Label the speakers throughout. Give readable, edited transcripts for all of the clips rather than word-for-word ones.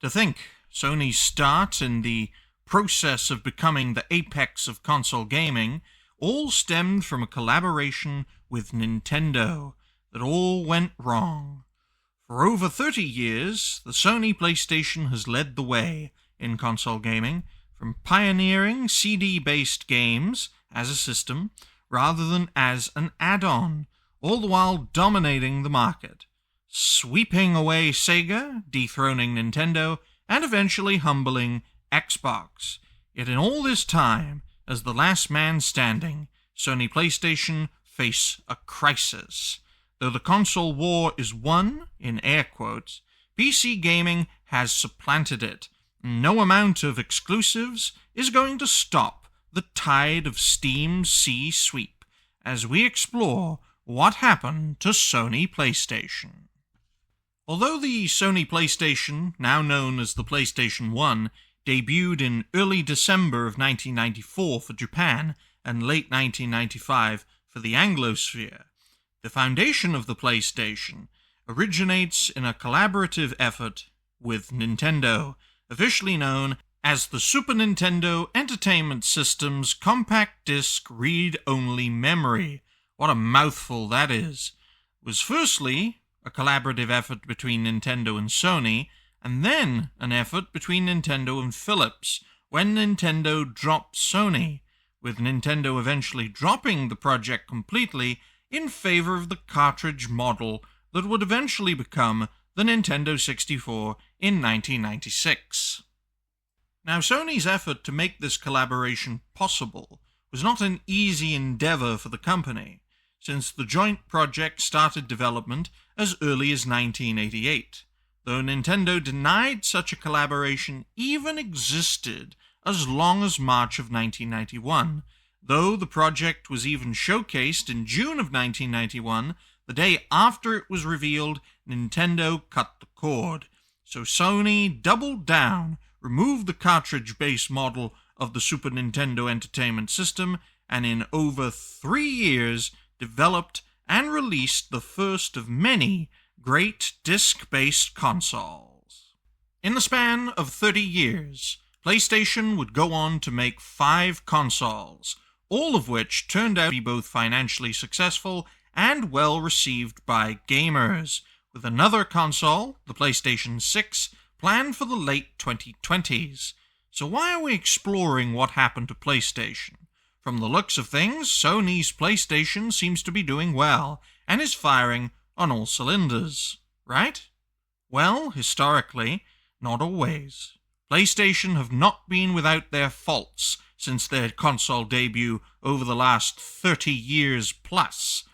Speaker 1: To think, Sony's start in the process of becoming the apex of console gaming all stemmed from a collaboration with Nintendo that all went wrong. For over 30 years, the Sony PlayStation has led the way in console gaming, from pioneering CD-based games as a system rather than as an add-on, all the while dominating the market, sweeping away Sega, dethroning Nintendo, and eventually humbling Xbox. Yet in all this time, as the last man standing, Sony PlayStation face a crisis. Though the console war is won, in air quotes, PC gaming has supplanted it. No amount of exclusives is going to stop the tide of Steam's sea sweep as we explore what happened to Sony PlayStation. Although the Sony PlayStation, now known as the PlayStation 1, debuted in early December of 1994 for Japan and late 1995 for the Anglosphere, the foundation of the PlayStation originates in a collaborative effort with Nintendo, officially known as the Super Nintendo Entertainment System's Compact Disc Read-Only Memory. What a mouthful that is. It was firstly a collaborative effort between Nintendo and Sony, and then an effort between Nintendo and Philips, when Nintendo dropped Sony, with Nintendo eventually dropping the project completely in favor of the cartridge model that would eventually become the Nintendo 64 in 1996. Now, Sony's effort to make this collaboration possible was not an easy endeavor for the company, since the joint project started development as early as 1988, though Nintendo denied such a collaboration even existed as long as March of 1991, though the project was even showcased in June of 1991, the day after it was revealed Nintendo cut the cord. So Sony doubled down, removed the cartridge-based model of the Super Nintendo Entertainment System, and in over 3 years developed and released the first of many great disc-based consoles. In the span of 30 years, PlayStation would go on to make 5 consoles, all of which turned out to be both financially successful and well received by gamers, with another console, the PlayStation 6, planned for the late 2020s. So why are we exploring what happened to PlayStation? From the looks of things, Sony's PlayStation seems to be doing well, and is firing on all cylinders, right? Well, historically, not always. PlayStation have not been without their faults since their console debut over the last 30 years plus.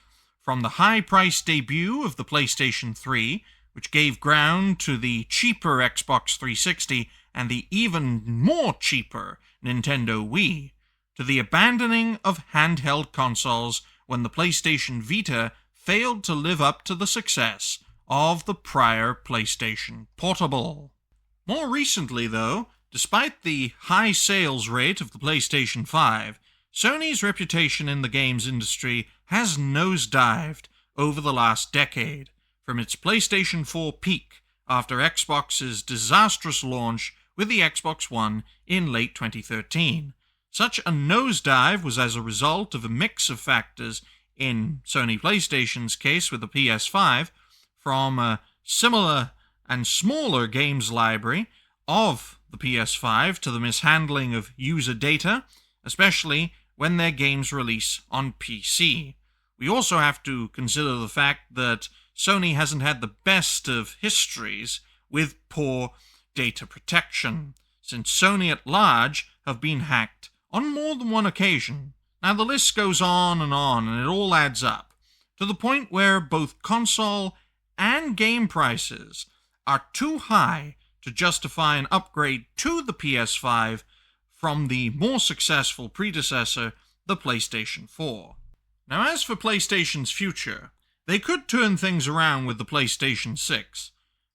Speaker 1: From the high-priced debut of the PlayStation 3, which gave ground to the cheaper Xbox 360 and the even more cheaper Nintendo Wii, to the abandoning of handheld consoles when the PlayStation Vita failed to live up to the success of the prior PlayStation Portable. More recently, though, despite the high sales rate of the PlayStation 5, Sony's reputation in the games industry has nosedived over the last decade, from its PlayStation 4 peak after Xbox's disastrous launch with the Xbox One in late 2013. Such a nosedive was as a result of a mix of factors, in Sony PlayStation's case with the PS5, from a similar and smaller games library of the PS5 to the mishandling of user data, especially when their games release on PC. We also have to consider the fact that Sony hasn't had the best of histories with poor data protection, since Sony at large have been hacked on more than one occasion. Now the list goes on, and it all adds up, to the point where both console and game prices are too high to justify an upgrade to the PS5 from the more successful predecessor, the PlayStation 4. Now as for PlayStation's future, they could turn things around with the PlayStation 6,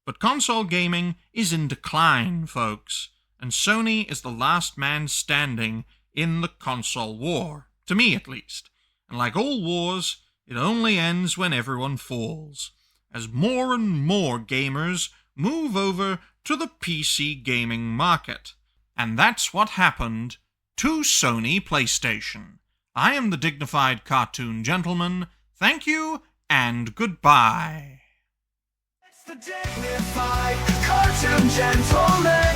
Speaker 1: but console gaming is in decline, folks, and Sony is the last man standing in the console war, to me at least. And like all wars, it only ends when everyone falls, as more and more gamers move over to the PC gaming market. And that's what happened to Sony PlayStation. I am the Dignified Cartoon Gentleman. Thank you, and goodbye.
Speaker 2: It's the Dignified Cartoon Gentleman.